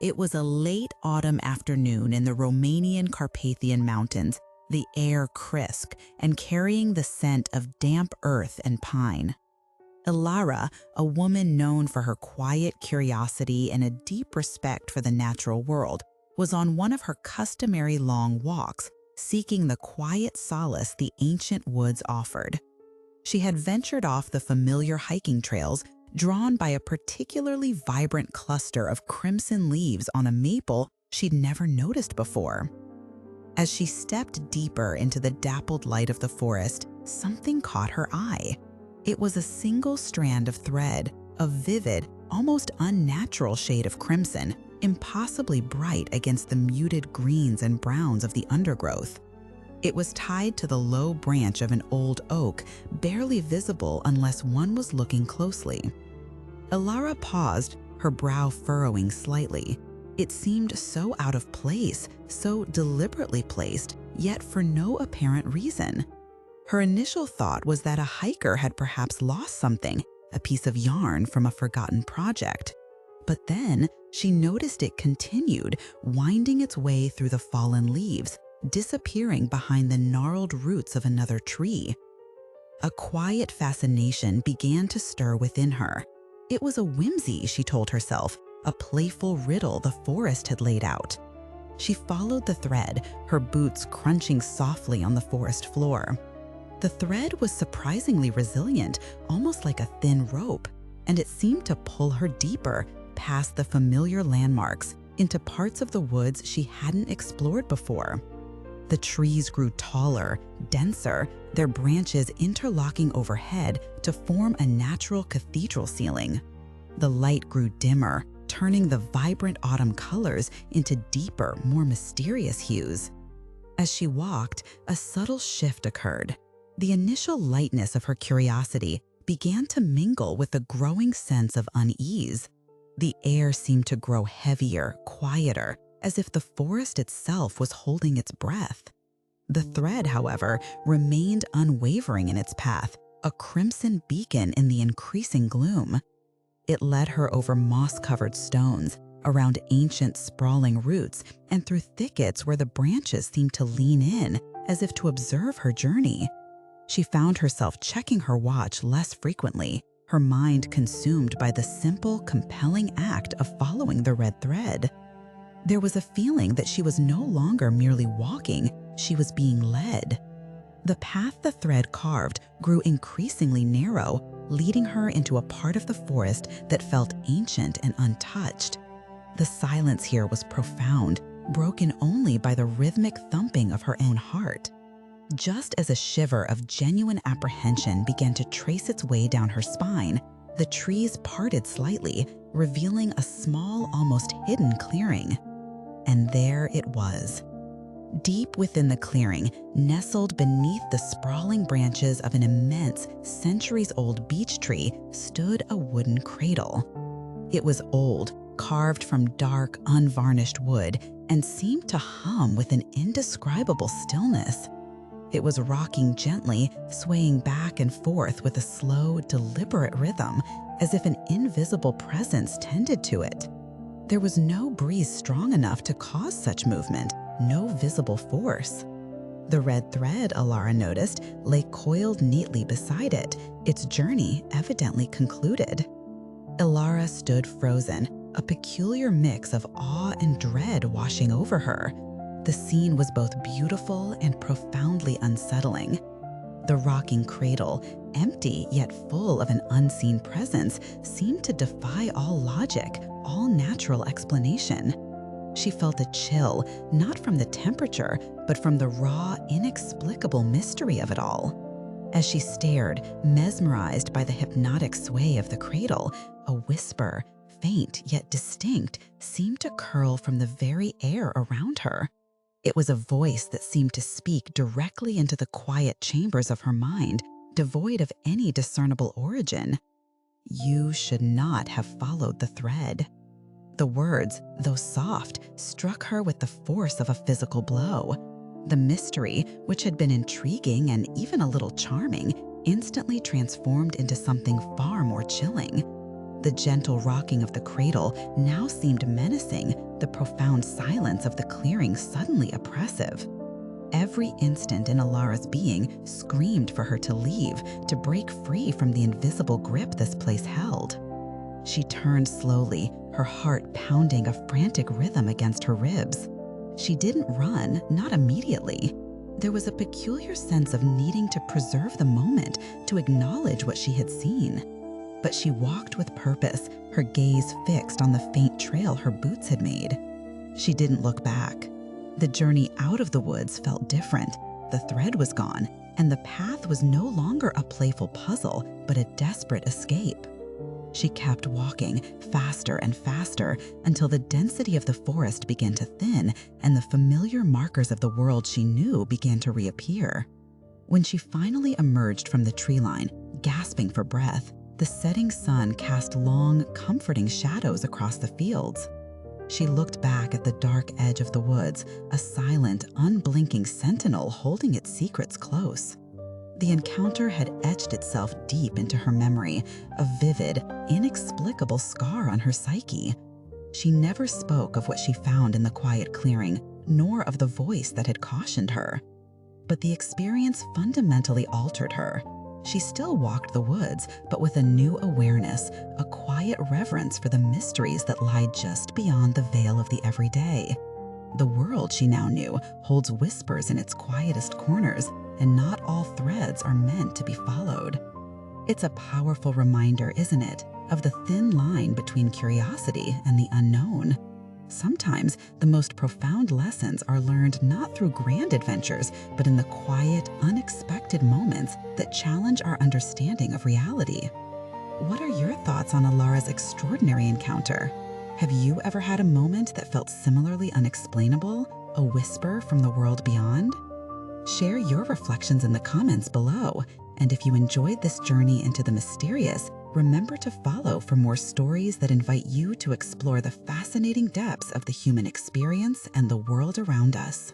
It was a late autumn afternoon in the Romanian Carpathian Mountains, the air crisp and carrying the scent of damp earth and pine. Ilara, a woman known for her quiet curiosity and a deep respect for the natural world, was on one of her customary long walks, seeking the quiet solace the ancient woods offered. She had ventured off the familiar hiking trails, drawn by a particularly vibrant cluster of crimson leaves on a maple she'd never noticed before. As she stepped deeper into the dappled light of the forest, something caught her eye. It was a single strand of thread, a vivid, almost unnatural shade of crimson, impossibly bright against the muted greens and browns of the undergrowth. It was tied to the low branch of an old oak, barely visible unless one was looking closely. Ilara paused, her brow furrowing slightly. It seemed so out of place, so deliberately placed, yet for no apparent reason. Her initial thought was that a hiker had perhaps lost something, a piece of yarn from a forgotten project. But then she noticed it continued, winding its way through the fallen leaves, disappearing behind the gnarled roots of another tree. A quiet fascination began to stir within her. It was a whimsy, she told herself, a playful riddle the forest had laid out. She followed the thread, her boots crunching softly on the forest floor. The thread was surprisingly resilient, almost like a thin rope, and it seemed to pull her deeper, past the familiar landmarks, into parts of the woods she hadn't explored before. The trees grew taller, denser, their branches interlocking overhead to form a natural cathedral ceiling. The light grew dimmer, turning the vibrant autumn colors into deeper, more mysterious hues. As she walked, a subtle shift occurred. The initial lightness of her curiosity began to mingle with a growing sense of unease. The air seemed to grow heavier, quieter, as if the forest itself was holding its breath. The thread, however, remained unwavering in its path, a crimson beacon in the increasing gloom. It led her over moss-covered stones, around ancient sprawling roots, and through thickets where the branches seemed to lean in, as if to observe her journey. She found herself checking her watch less frequently, her mind consumed by the simple, compelling act of following the red thread. There was a feeling that she was no longer merely walking, she was being led. The path the thread carved grew increasingly narrow, leading her into a part of the forest that felt ancient and untouched. The silence here was profound, broken only by the rhythmic thumping of her own heart. Just as a shiver of genuine apprehension began to trace its way down her spine, the trees parted slightly, revealing a small, almost hidden clearing. And there it was. Deep within the clearing, nestled beneath the sprawling branches of an immense, centuries-old beech tree, stood a wooden cradle. It was old, carved from dark, unvarnished wood, and seemed to hum with an indescribable stillness. It was rocking gently, swaying back and forth with a slow, deliberate rhythm, as if an invisible presence tended to it. There was no breeze strong enough to cause such movement, no visible force. The red thread, Ilara noticed, lay coiled neatly beside it, its journey evidently concluded. Ilara stood frozen, a peculiar mix of awe and dread washing over her. The scene was both beautiful and profoundly unsettling. The rocking cradle, empty yet full of an unseen presence, seemed to defy all logic, all natural explanation. She felt a chill, not from the temperature, but from the raw, inexplicable mystery of it all. As she stared, mesmerized by the hypnotic sway of the cradle, a whisper, faint yet distinct, seemed to curl from the very air around her. It was a voice that seemed to speak directly into the quiet chambers of her mind, devoid of any discernible origin. "You should not have followed the thread." The words, though soft, struck her with the force of a physical blow. The mystery, which had been intriguing and even a little charming, instantly transformed into something far more chilling. The gentle rocking of the cradle now seemed menacing, the profound silence of the clearing suddenly oppressive. Every instant in Alara's being screamed for her to leave, to break free from the invisible grip this place held. She turned slowly, her heart pounding a frantic rhythm against her ribs. She didn't run, not immediately. There was a peculiar sense of needing to preserve the moment, to acknowledge what she had seen. But she walked with purpose, her gaze fixed on the faint trail her boots had made. She didn't look back. The journey out of the woods felt different. The thread was gone, and the path was no longer a playful puzzle, but a desperate escape. She kept walking, faster and faster, until the density of the forest began to thin and the familiar markers of the world she knew began to reappear. When she finally emerged from the tree line, gasping for breath, the setting sun cast long, comforting shadows across the fields. She looked back at the dark edge of the woods, a silent, unblinking sentinel holding its secrets close. The encounter had etched itself deep into her memory, a vivid, inexplicable scar on her psyche. She never spoke of what she found in the quiet clearing, nor of the voice that had cautioned her. But the experience fundamentally altered her. She still walked the woods, but with a new awareness, a quiet reverence for the mysteries that lie just beyond the veil of the everyday. The world, she now knew, holds whispers in its quietest corners, and not all threads are meant to be followed. It's a powerful reminder, isn't it, of the thin line between curiosity and the unknown. Sometimes the most profound lessons are learned not through grand adventures, but in the quiet, unexpected moments that challenge our understanding of reality. What are your thoughts on Alara's extraordinary encounter? Have you ever had a moment that felt similarly unexplainable, a whisper from the world beyond? Share your reflections in the comments below, and if you enjoyed this journey into the mysterious, remember to follow for more stories that invite you to explore the fascinating depths of the human experience and the world around us.